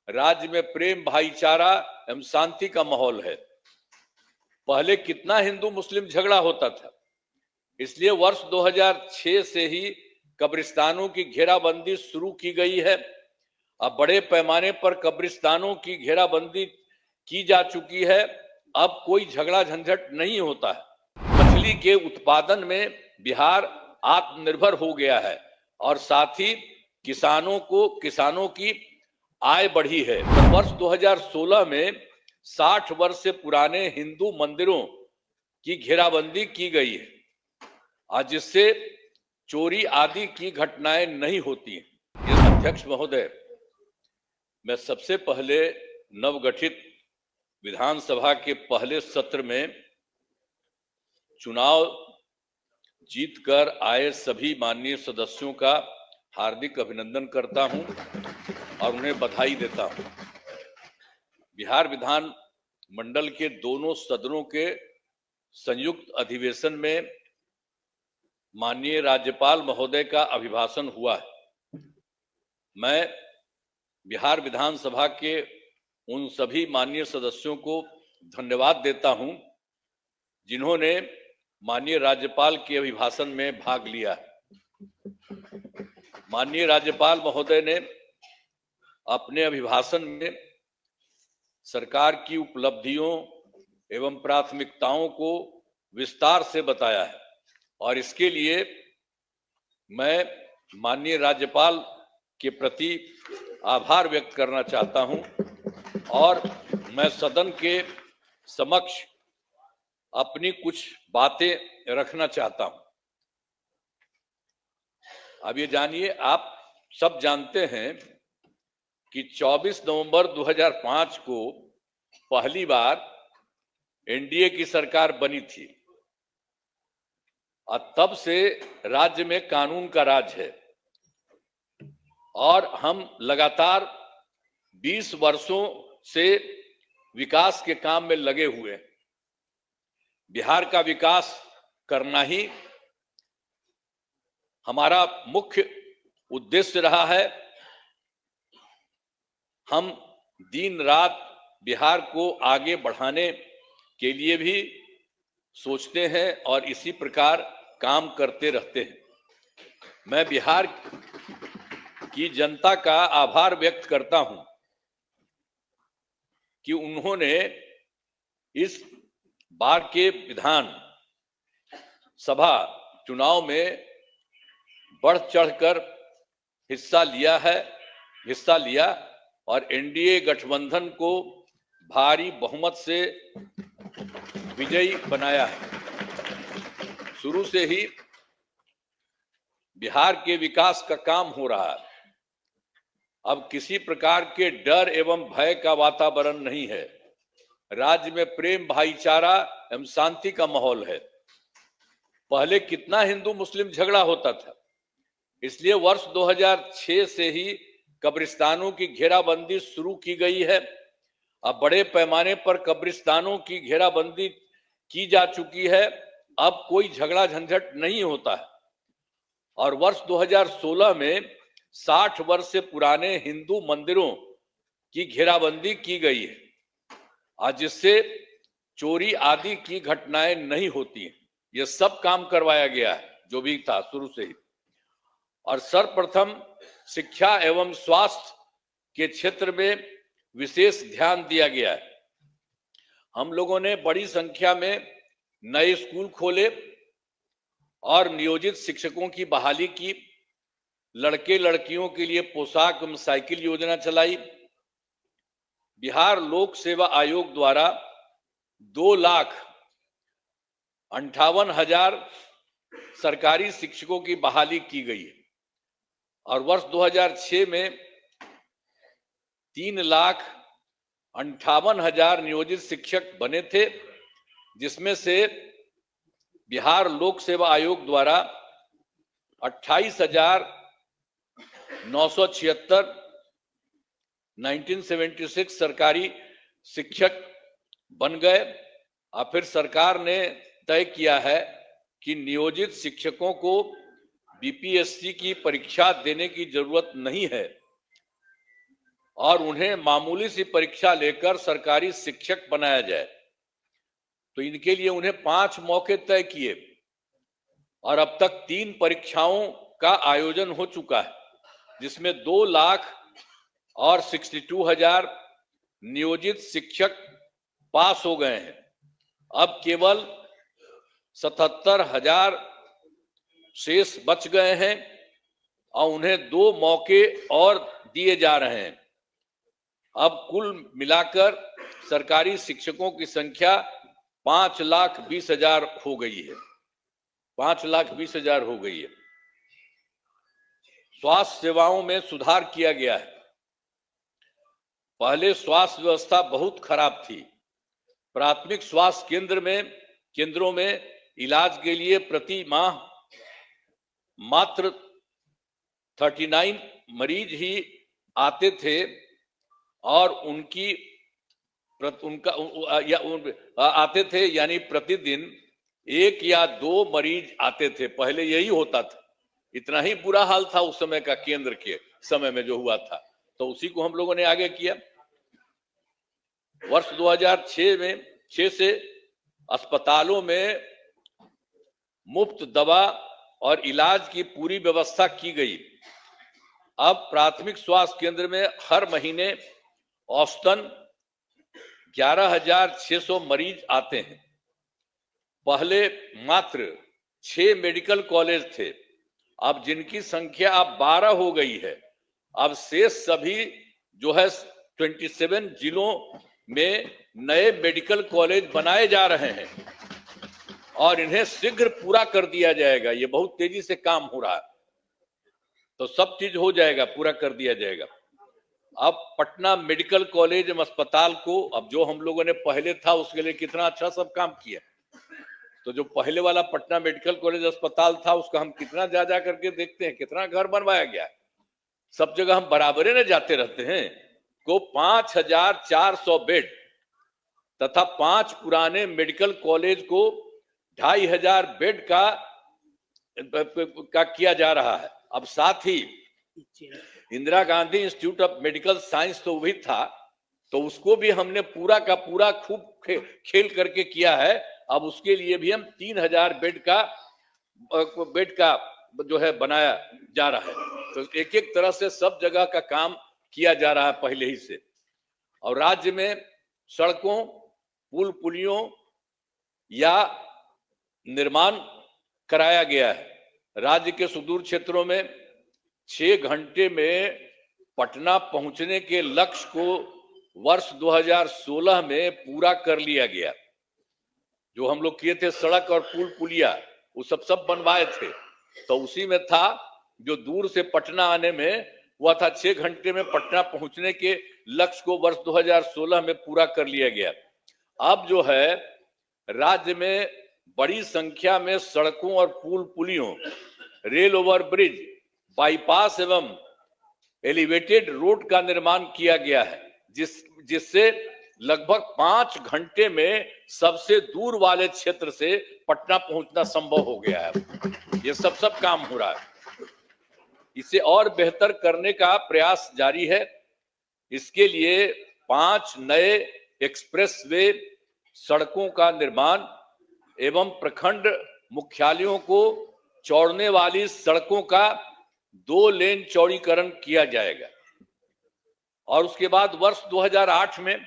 राज्य में प्रेम, भाईचारा एवं शांति का माहौल है। पहले कितना हिंदू मुस्लिम झगड़ा होता था, इसलिए वर्ष 2006 से ही कब्रिस्तानों की घेराबंदी शुरू की गई है। अब बड़े पैमाने पर कब्रिस्तानों की घेराबंदी की जा चुकी है। अब कोई झगड़ा झंझट नहीं होता है। मछली के उत्पादन में बिहार आत्मनिर्भर हो गया है और साथ ही किसानों की आय बढ़ी है। वर्ष 2016 में 60 वर्ष से पुराने हिंदू मंदिरों की घेराबंदी की गई है, आज जिससे चोरी आदि की घटनाएं नहीं होती हैं। अध्यक्ष महोदय, मैं सबसे पहले नवगठित विधानसभा के पहले सत्र में चुनाव जीतकर आए सभी माननीय सदस्यों का हार्दिक अभिनंदन करता हूं और उन्हें बधाई देता हूं। बिहार विधान मंडल के दोनों सदनों के संयुक्त अधिवेशन में माननीय राज्यपाल महोदय का अभिभाषण हुआ है। मैं बिहार विधानसभा के उन सभी माननीय सदस्यों को धन्यवाद देता हूं जिन्होंने माननीय राज्यपाल के अभिभाषण में भाग लिया। माननीय राज्यपाल महोदय ने अपने अभिभाषण में सरकार की उपलब्धियों एवं प्राथमिकताओं को विस्तार से बताया है और इसके लिए मैं माननीय राज्यपाल के प्रति आभार व्यक्त करना चाहता हूं और मैं सदन के समक्ष अपनी कुछ बातें रखना चाहता हूं। अब ये जानिए, आप सब जानते हैं कि 24 नवंबर 2005 को पहली बार एनडीए की सरकार बनी थी और तब से राज्य में कानून का राज है और हम लगातार 20 वर्षों से विकास के काम में लगे हुए हैं। बिहार का विकास करना ही हमारा मुख्य उद्देश्य रहा है। हम दिन रात बिहार को आगे बढ़ाने के लिए भी सोचते हैं और इसी प्रकार काम करते रहते हैं। मैं बिहार की जनता का आभार व्यक्त करता हूं कि उन्होंने इस बार के विधान सभा चुनाव में बढ़ चढ़कर हिस्सा लिया और एनडीए गठबंधन को भारी बहुमत से विजयी बनाया है। शुरू से ही बिहार के विकास का काम हो रहा है। अब किसी प्रकार के डर एवं भय का वातावरण नहीं है। राज्य में प्रेम, भाईचारा एवं शांति का माहौल है। पहले कितना हिंदू मुस्लिम झगड़ा होता था, इसलिए वर्ष 2006 से ही कब्रिस्तानों की घेराबंदी शुरू की गई है। अब बड़े पैमाने पर कब्रिस्तानों की घेराबंदी की जा चुकी है। अब कोई झगड़ा झंझट नहीं होता है और वर्ष 2016 में 60 वर्ष से पुराने हिंदू मंदिरों की घेराबंदी की गई है, आज जिससे चोरी आदि की घटनाएं नहीं होती हैं। यह सब काम करवाया गया है जो भी था शुरू से ही। और सर्वप्रथम शिक्षा एवं स्वास्थ्य के क्षेत्र में विशेष ध्यान दिया गया है। हम लोगों ने बड़ी संख्या में नए स्कूल खोले और नियोजित शिक्षकों की बहाली की। लड़के लड़कियों के लिए पोशाक एवं साइकिल योजना चलाई। बिहार लोक सेवा आयोग द्वारा 2,58,000 सरकारी शिक्षकों की बहाली की गई है और वर्ष 2006 में 3,58,000 नियोजित शिक्षक बने थे, जिसमें से बिहार लोक सेवा आयोग द्वारा 28,976 1976 सरकारी शिक्षक बन गए। और फिर सरकार ने तय किया है कि नियोजित शिक्षकों को बीपीएससी की परीक्षा देने की जरूरत नहीं है। और उन्हें मामूली सी परीक्षा लेकर सरकारी शिक्षक बनाया जाए। तो इनके लिए उन्हें 5 मौके तय किए और अब तक 3 परीक्षाओं का आयोजन हो चुका है, जिसमें 2,62,000 नियोजित शिक्षक पास हो गए हैं। अब केवल 77,000 शेष बच गए हैं और उन्हें 2 मौके और दिए जा रहे हैं। अब कुल मिलाकर सरकारी शिक्षकों की संख्या 5,20,000 हो गई है। 5,20,000 हो गई है। स्वास्थ्य सेवाओं में सुधार किया गया है। पहले स्वास्थ्य व्यवस्था बहुत खराब थी। प्राथमिक स्वास्थ्य केंद्रों में इलाज के लिए प्रति माह मात्र 39 मरीज ही आते थे और आते थे, यानी प्रतिदिन 1 या 2 मरीज आते थे। पहले यही होता था। इतना ही बुरा हाल था उस समय का, केंद्र के समय में जो हुआ था। तो उसी को हम लोगों ने आगे किया। वर्ष 2006 से अस्पतालों में मुफ्त दवा और इलाज की पूरी व्यवस्था की गई। अब प्राथमिक स्वास्थ्य केंद्र में हर महीने औसतन 11,600 मरीज आते हैं। पहले मात्र 6 मेडिकल कॉलेज थे, अब जिनकी संख्या अब 12 हो गई है। अब शेष सभी जो है 27 जिलों में नए मेडिकल कॉलेज बनाए जा रहे हैं और इन्हें शीघ्र पूरा कर दिया जाएगा। ये बहुत तेजी से काम हो रहा है, तो सब चीज हो जाएगा, पूरा कर दिया जाएगा। अब पटना मेडिकल कॉलेज अस्पताल को, अब जो हम लोगों ने पहले था उसके लिए कितना अच्छा सब काम किया। तो जो पहले वाला पटना मेडिकल कॉलेज अस्पताल था उसका हम कितना जा करके देखते हैं, कितना घर बनवाया गया। सब जगह हम बराबरे न जाते रहते हैं। को 5,400 बेड तथा 5 पुराने मेडिकल कॉलेज को 2,500 बेड का किया जा रहा है। अब साथ ही Indira Gandhi Institute of Medical Science तो भी था, तो उसको भी हमने पूरा का पूरा खूब खेल करके किया है। अब उसके लिए भी हम 3,000 बेड का जो है बनाया जा रहा है। तो एक एक तरह से सब जगह का काम किया जा रहा है पहले ही से। और राज्य में सड़कों, पुल पुलियों या निर्माण कराया गया है। राज्य के सुदूर क्षेत्रों में 6 घंटे में पटना पहुंचने के लक्ष्य को वर्ष 2016 में पूरा कर लिया गया। जो हम लोग किए थे सड़क और पुल पुलिया, वो सब बनवाए थे, तो उसी में था जो दूर से पटना आने में हुआ था 6 घंटे में पटना पहुंचने के लक्ष्य को वर्ष 2016 में पूरा कर लिया गया। अब जो है राज्य में बड़ी संख्या में सड़कों और पुल पुलियों, रेल ओवर ब्रिज, बाईपास एवं एलिवेटेड रोड का निर्माण किया गया है, जिससे लगभग 5 घंटे में सबसे दूर वाले क्षेत्र से पटना पहुंचना संभव हो गया है। ये सब काम हो रहा है। इसे और बेहतर करने का प्रयास जारी है। इसके लिए 5 नए एक्सप्रेसवे सड़कों का निर्माण एवं प्रखंड मुख्यालयों को जोड़ने वाली सड़कों का 2 लेन चौड़ीकरण किया जाएगा। और उसके बाद वर्ष 2008 में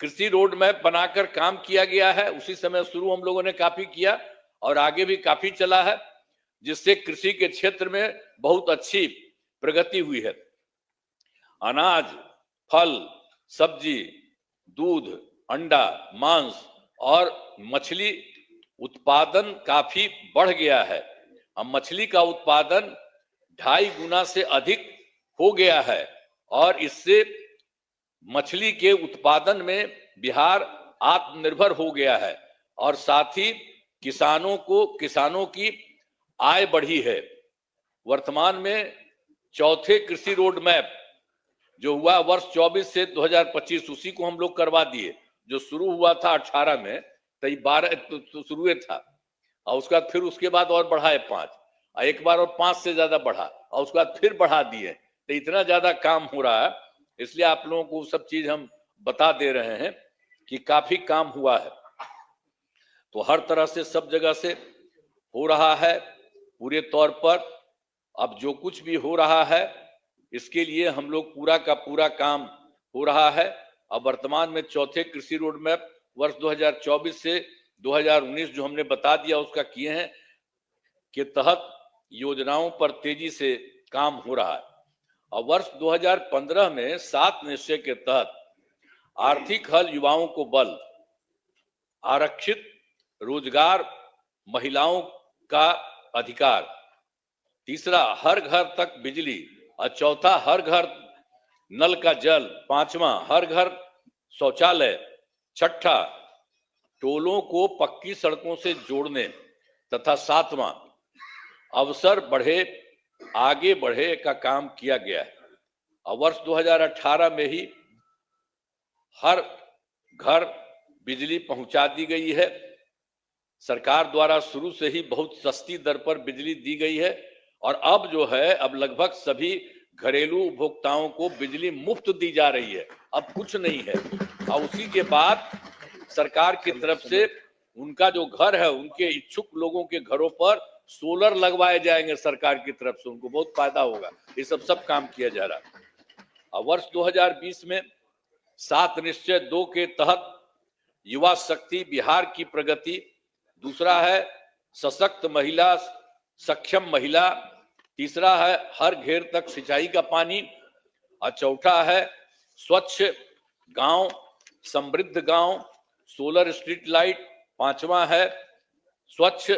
कृषि रोड मैप बनाकर काम किया गया है। उसी समय शुरू हम लोगों ने काफी किया और आगे भी काफी चला है, जिससे कृषि के क्षेत्र में बहुत अच्छी प्रगति हुई है। अनाज, फल, सब्जी, दूध, अंडा, मांस और मछली उत्पादन काफी बढ़ गया है। अब मछली का उत्पादन 2.5 गुना से अधिक हो गया है और इससे मछली के उत्पादन में बिहार आत्मनिर्भर हो गया है और साथ ही किसानों की आय बढ़ी है। वर्तमान में चौथे कृषि रोड मैप जो हुआ वर्ष 24 से 2025, उसी को हम लोग करवा दिए। जो शुरू हुआ था 18 में, तो 12 तो शुरू था और उसके बाद और बढ़ाए 5, एक बार और 5 से ज्यादा बढ़ा और उसके बाद फिर बढ़ा दिए। तो इतना ज्यादा काम हो रहा है इसलिए आप लोगों को सब चीज हम बता दे रहे हैं कि काफी काम हुआ है। तो हर तरह से सब जगह से हो रहा है पूरे तौर पर। अब जो कुछ भी हो रहा है इसके लिए हम लोग पूरा का पूरा काम हो रहा है। अब वर्तमान में चौथे कृषि रोड मैप वर्ष 2024 से 2019 जो हमने बता दिया उसका किए हैं के तहत योजनाओं पर तेजी से काम हो रहा है। और वर्ष 2015 में 7 निश्चय के तहत आर्थिक हल, युवाओं को बल, आरक्षित रोजगार, महिलाओं का अधिकार, तीसरा हर घर तक बिजली, और चौथा हर घर नल का जल, पांचवा हर घर शौचालय, छठा टोलों को पक्की सड़कों से जोड़ने, तथा सातवां अवसर बढ़े आगे बढ़े का काम किया गया है। और वर्ष 2018 में ही हर घर बिजली पहुंचा दी गई है। सरकार द्वारा शुरू से ही बहुत सस्ती दर पर बिजली दी गई है और अब जो है अब लगभग सभी घरेलू उपभोक्ताओं को बिजली मुफ्त दी जा रही है, अब कुछ नहीं है। और उसी के बाद सरकार की तरफ से उनका जो घर है उनके इच्छुक लोगों के घरों पर सोलर लगवाए जाएंगे सरकार की तरफ से, उनको बहुत फायदा होगा। ये सब काम किया जा रहा है। और वर्ष 2020 में 7 निश्चय 2 के तहत युवा शक्ति, बिहार की प्रगति, दूसरा है सशक्त महिला, सक्षम महिला, तीसरा है हर घेर तक सिंचाई का पानी, और चौथा है स्वच्छ गांव, समृद्ध गांव, सोलर स्ट्रीट लाइट, पांचवा है स्वच्छ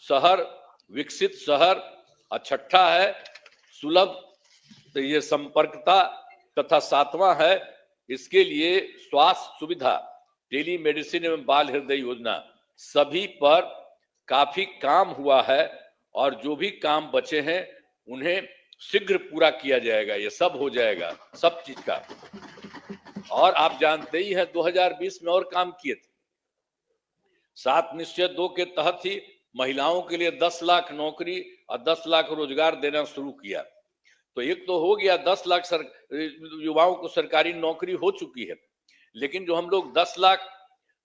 शहर, विकसित शहर, और छठा है सुलभ ये संपर्कता, तथा सातवां है इसके लिए स्वास्थ्य सुविधा, टेली मेडिसिन एवं बाल हृदय योजना। सभी पर काफी काम हुआ है और जो भी काम बचे हैं उन्हें शीघ्र पूरा किया जाएगा। ये सब हो जाएगा सब चीज का। और आप जानते ही हैं 2020 में और काम किए थे। 7 निश्चय 2 के तहत ही महिलाओं के लिए 10 लाख नौकरी और 10 लाख रोजगार देना शुरू किया। तो एक तो हो गया 10 लाख युवाओं को सरकारी नौकरी हो चुकी है, लेकिन जो हम लोग 10 लाख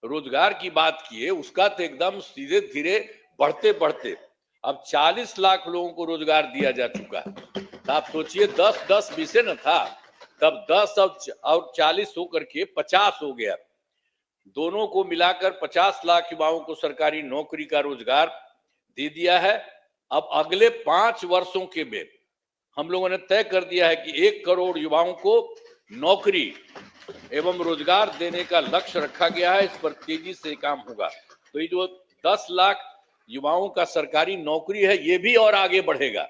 रोजगार की बात किए उसका तो एकदम सीधे धीरे बढ़ते बढ़ते अब 40 लाख लोगों को रोजगार दिया जा चुका है। तो आप सोचिए 10-10 विषय न था, तब 10 और 40 होकर के 50 हो गया। दोनों को मिलाकर 50 लाख युवाओं को सरकारी नौकरी का रोजगार दे दिया है। अब अगले 5 वर्षों के में हम लोगों ने तय कर दिया है कि 1 करोड़ युवाओं को नौकरी एवं रोजगार देने का लक्ष्य रखा गया है। इस पर तेजी से काम होगा। तो ये जो 10 लाख युवाओं का सरकारी नौकरी है ये भी और आगे बढ़ेगा।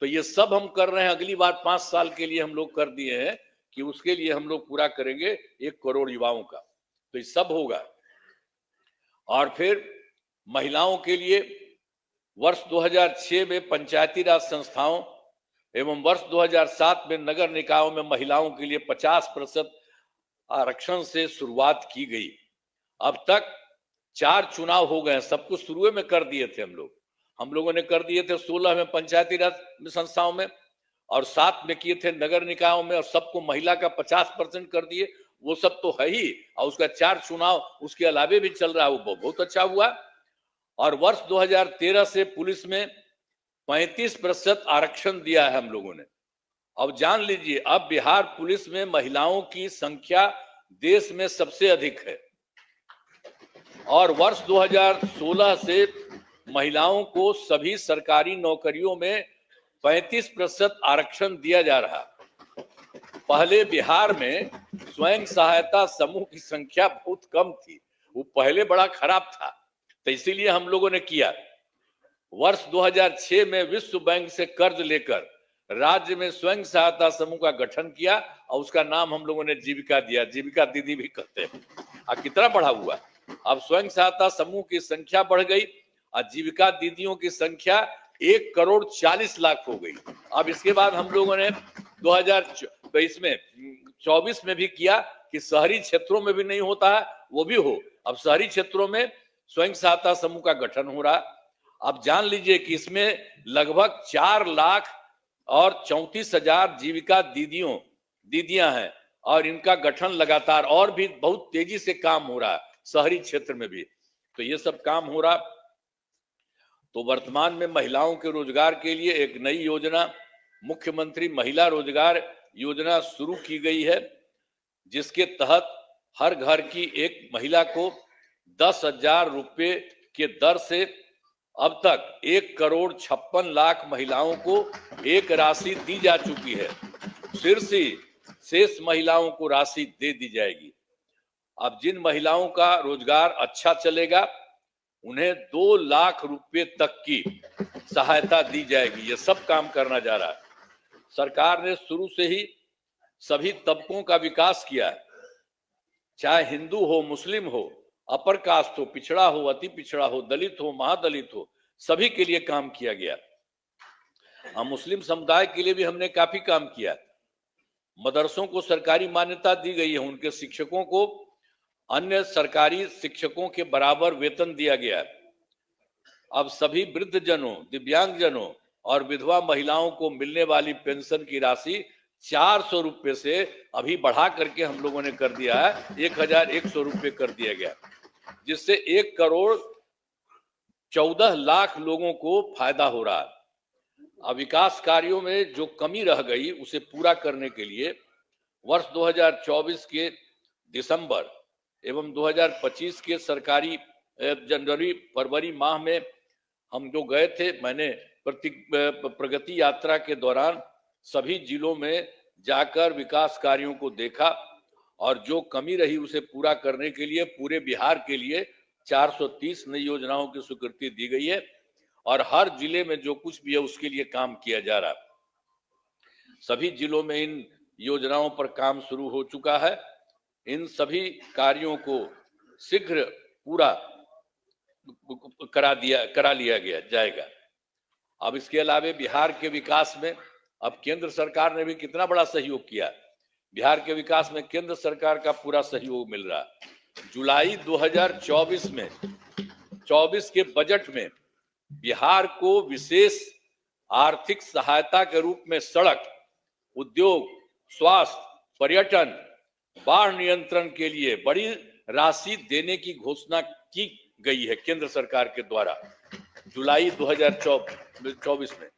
तो ये सब हम कर रहे हैं। अगली बार 5 साल के लिए हम लोग कर दिए हैं कि उसके लिए हम लोग पूरा करेंगे 1 करोड़ युवाओं का। तो ये सब होगा। और फिर महिलाओं के लिए वर्ष 2006 में पंचायती राज संस्थाओं एवं वर्ष 2007 में नगर निकायों में महिलाओं के लिए 50% आरक्षण से शुरुआत की गई। अब तक 4 चुनाव हो गए। सब कुछ शुरू में कर दिए थे हम लोगों ने कर दिए थे 16 में पंचायती राज संस्थाओं में और 7 में किए थे नगर निकायों में, और सबको महिला का 50% कर दिए। वो सब तो है ही, और उसका 4 चुनाव उसके अलावे भी चल रहा है, वो बहुत अच्छा हुआ। और वर्ष 2013 से पुलिस में 35% आरक्षण दिया है हम लोगों ने। अब जान लीजिए अब बिहार पुलिस में महिलाओं की संख्या देश में सबसे अधिक है। और वर्ष 2016 से महिलाओं को सभी सरकारी नौकरियों में 35% आरक्षण दिया जा रहा। पहले बिहार में स्वयं सहायता समूह की संख्या बहुत कम थी, वो पहले बड़ा खराब था, तो इसीलिए हम लोगों ने किया। वर्ष 2006 में विश्व बैंक से कर्ज लेकर राज्य में स्वयं सहायता समूह का गठन किया और उसका नाम हम लोगों ने जीविका दिया। जीविका दीदी भी कहते हैं। कितना बढ़ा हुआ, अब स्वयं सहायता समूह की संख्या बढ़ गई और जीविका दीदियों की संख्या 1 करोड़ 40 लाख हो गई। अब इसके बाद हम लोगों ने 2024 में भी किया कि शहरी क्षेत्रों में भी नहीं होता है वो भी हो। अब शहरी क्षेत्रों में स्वयं सहायता समूह का गठन हो रहा। अब जान लीजिए कि इसमें लगभग 4 लाख और 34,000 जीविका दीदियों दीदियां हैं और इनका गठन लगातार और भी बहुत तेजी से काम हो रहा है शहरी क्षेत्र में भी। तो ये सब काम हो रहा। तो वर्तमान में महिलाओं के रोजगार के लिए एक नई योजना मुख्यमंत्री महिला रोजगार योजना शुरू की गई है, जिसके तहत हर घर की एक महिला को 10,000 रुपये के दर से अब तक 1,56,00,000 महिलाओं को एक राशि दी जा चुकी है। फिर से शेष महिलाओं को राशि दे दी जाएगी। अब जिन महिलाओं का रोजगार अच्छा चलेगा उन्हें 2 लाख रुपए तक की सहायता दी जाएगी। ये सब काम करना जा रहा है। सरकार ने शुरू से ही सभी तबकों का विकास किया है, चाहे हिंदू हो, मुस्लिम हो, अपर कास्ट हो, पिछड़ा हो, अति पिछड़ा हो, दलित हो, महादलित हो, सभी के लिए काम किया गया। हम मुस्लिम समुदाय के लिए भी हमने काफी काम किया। मदरसों को सरकारी मान्यता दी गई है, उनके शिक्षकों को अन्य सरकारी शिक्षकों के बराबर वेतन दिया गया है। अब सभी वृद्धजनों, दिव्यांगजनों और विधवा महिलाओं को मिलने वाली पेंशन की राशि 400 रुपये से अभी बढ़ा करके हम लोगों ने कर दिया है 1,100 रुपये कर दिया गया, जिससे 1,14,00,000 लोगों को फायदा हो रहा है। अब विकास कार्यों में जो कमी रह गई उसे पूरा करने के लिए वर्ष 2024 के दिसंबर एवं 2025 के सरकारी जनवरी फरवरी माह में हम जो गए थे, मैंने प्रगति यात्रा के दौरान सभी जिलों में जाकर विकास कार्यों को देखा और जो कमी रही उसे पूरा करने के लिए पूरे बिहार के लिए 430 नई योजनाओं की स्वीकृति दी गई है और हर जिले में जो कुछ भी है उसके लिए काम किया जा रहा है। सभी जिलों में इन योजनाओं पर काम शुरू हो चुका है। इन सभी कार्यों को शीघ्र पूरा करा लिया गया जाएगा। अब इसके अलावा बिहार के विकास में अब केंद्र सरकार ने भी कितना बड़ा सहयोग किया। बिहार के विकास में केंद्र सरकार का पूरा सहयोग मिल रहा है। जुलाई 2024 में 24 के बजट में बिहार को विशेष आर्थिक सहायता के रूप में सड़क, उद्योग, स्वास्थ्य, पर्यटन, बाढ़ नियंत्रण के लिए बड़ी राशि देने की घोषणा की गई है केंद्र सरकार के द्वारा जुलाई 2024 में।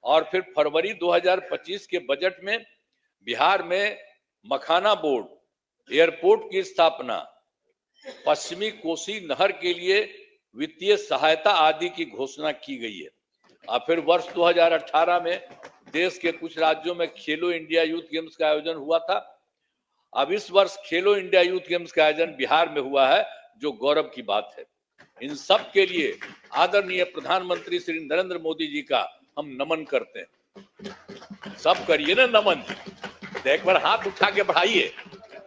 और फिर फरवरी 2025 के बजट में बिहार में मखाना बोर्ड, एयरपोर्ट की स्थापना, पश्चिमी कोसी नहर के लिए वित्तीय सहायता आदि की घोषणा की गई है। और फिर वर्ष 2018 में देश के कुछ राज्यों में खेलो इंडिया यूथ गेम्स का आयोजन हुआ था। अब इस वर्ष खेलो इंडिया यूथ गेम्स का आयोजन बिहार में हुआ है, जो गौरव की बात है। इन सब के लिए आदरणीय प्रधानमंत्री श्री नरेंद्र मोदी जी का हम नमन करते हैं। सब करिए ना नमन, एक बार हाथ उठा के बढ़ाइए।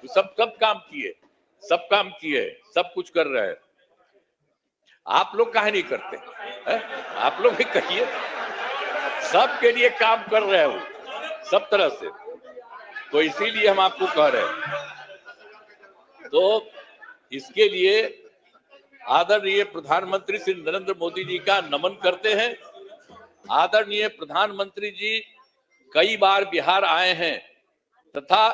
सब काम किए, सब काम किए, सब कुछ कर रहे हैं। आप लोग काहे नहीं करते है? आप लोग भी कहिए, सबके लिए काम कर रहे हो सब तरह से, तो इसीलिए हम आपको कह रहे हैं। तो इसके लिए आदरणीय प्रधानमंत्री श्री नरेंद्र मोदी जी का नमन करते हैं। आदरणीय प्रधानमंत्री जी कई बार बिहार आए हैं तथा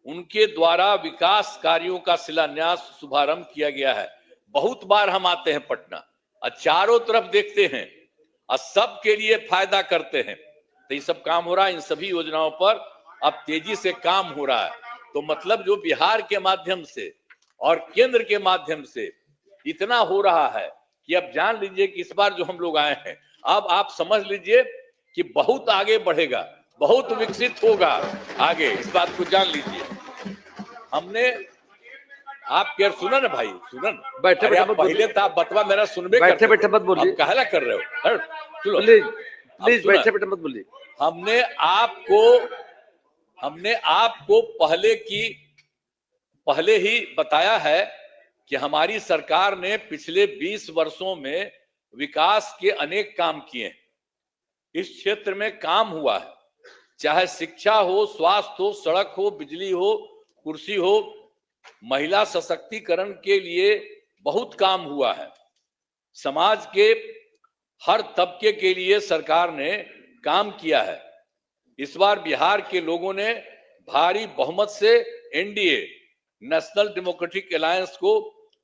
उनके द्वारा विकास कार्यों का शिलान्यास, शुभारंभ किया गया है। बहुत बार हम आते हैं पटना और चारों तरफ देखते हैं और सबके लिए फायदा करते हैं। तो ये सब काम हो रहा है। इन सभी योजनाओं पर अब तेजी से काम हो रहा है। तो मतलब जो बिहार के माध्यम से और केंद्र के माध्यम से इतना हो रहा है कि अब जान लीजिए कि इस बार जो हम लोग आए हैं, अब आप समझ लीजिए कि बहुत आगे बढ़ेगा, बहुत विकसित होगा आगे। इस बात को जान लीजिए। हमने आप क्या सुना ना भाई, सुना ना, बैठे बैठे पहले तो आप बतवा मेरा सुनबे, बैठे बैठे मत बोलिए, कहला कर रहे हो, चलो प्लीज बैठे बैठे मत बोलिए। हमने आपको पहले ही बताया है कि हमारी सरकार ने पिछले 20 वर्षों में विकास के अनेक काम किए। इस क्षेत्र में काम हुआ है, चाहे शिक्षा हो, स्वास्थ्य हो, सड़क हो, बिजली हो, कुर्सी हो, महिला सशक्तिकरण के लिए बहुत काम हुआ है। समाज के हर तबके के लिए सरकार ने काम किया है। इस बार बिहार के लोगों ने भारी बहुमत से एनडीए नेशनल डेमोक्रेटिक अलायंस को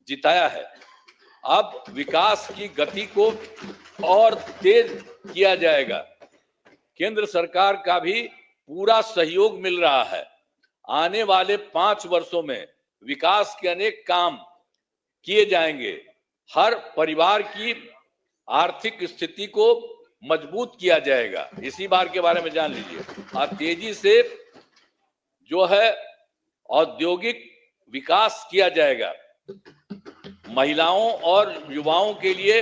जिताया है। अब विकास की गति को और तेज किया जाएगा। केंद्र सरकार का भी पूरा सहयोग मिल रहा है। आने वाले 5 वर्षों में विकास के अनेक काम किए जाएंगे। हर परिवार की आर्थिक स्थिति को मजबूत किया जाएगा। इसी बार के बारे में जान लीजिए। और तेजी से जो है औद्योगिक विकास किया जाएगा। महिलाओं और युवाओं के लिए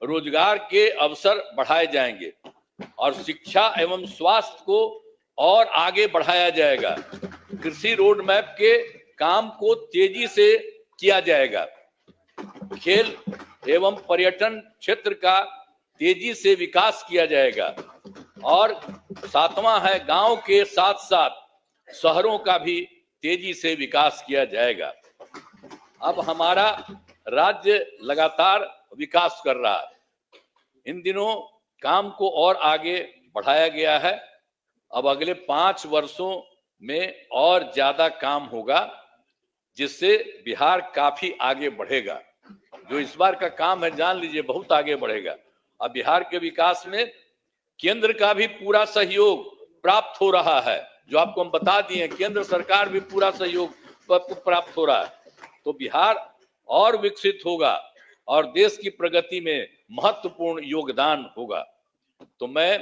रोजगार के अवसर बढ़ाए जाएंगे और शिक्षा एवं स्वास्थ्य को और आगे बढ़ाया जाएगा। कृषि रोड मैप के काम को तेजी से किया जाएगा। खेल एवं पर्यटन क्षेत्र का तेजी से विकास किया जाएगा। और 7वां है, गांव के साथ साथ शहरों का भी तेजी से विकास किया जाएगा। अब हमारा राज्य लगातार विकास कर रहा है। इन दिनों काम को और आगे बढ़ाया गया है। अब अगले 5 वर्षों में और ज्यादा काम होगा, जिससे बिहार काफी आगे बढ़ेगा। जो इस बार का काम है, जान लीजिए, बहुत आगे बढ़ेगा। अब बिहार के विकास में केंद्र का भी पूरा सहयोग प्राप्त हो रहा है। जो आपको हम बता दिए, केंद्र सरकार भी पूरा सहयोग प्राप्त हो रहा है। तो बिहार और विकसित होगा और देश की प्रगति में महत्वपूर्ण योगदान होगा। तो मैं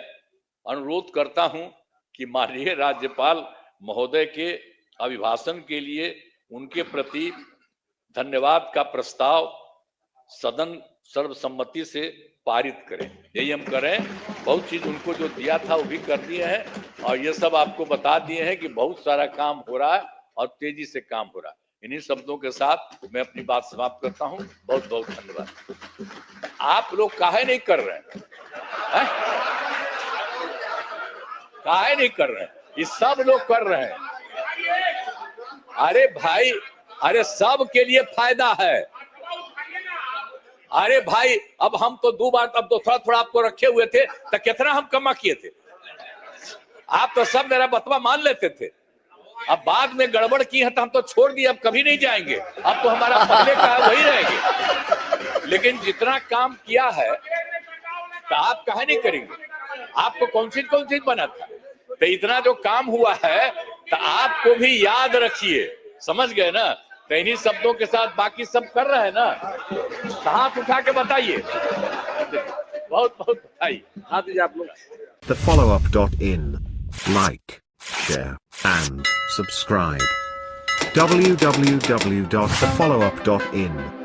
अनुरोध करता हूं कि माननीय राज्यपाल महोदय के अभिभाषण के लिए उनके प्रति धन्यवाद का प्रस्ताव सदन सर्वसम्मति से पारित करें। यही हम करें। बहुत चीज उनको जो दिया था वो भी कर दिए हैं और ये सब आपको बता दिए हैं कि बहुत सारा काम हो रहा है और तेजी से काम हो रहा है। इन्हीं शब्दों के साथ मैं अपनी बात समाप्त करता हूं। बहुत बहुत धन्यवाद। आप लोग काहे नहीं कर रहे हैं? काहे नहीं कर रहे हैं? ये सब लोग कर रहे हैं। अरे भाई, अरे सब के लिए फायदा है। अरे भाई, अब हम तो 2 बार, अब तो थोड़ा थोड़ा आपको रखे हुए थे, तो कितना हम कमा किए थे। आप तो सब मेरा बतवा मान लेते थे। अब बाद में गड़बड़ की है तो हम तो छोड़ दिए, अब कभी नहीं जाएंगे। अब तो हमारा पहले का है वही रहेंगे। लेकिन जितना काम किया है तो आप काहे नहीं करेंगे? आपको कौन चीज बना था? तो इतना जो काम हुआ है तो आपको भी याद रखिए। समझ गए ना? तो इन्हीं शब्दों के साथ बाकी सब कर रहे हैं ना, हाथ उठा के बताइए। बहुत बहुत बधाई। हाथ दीजिए आप लोग। TheFollowUp.in. Like, share, and subscribe. www.thefollowup.in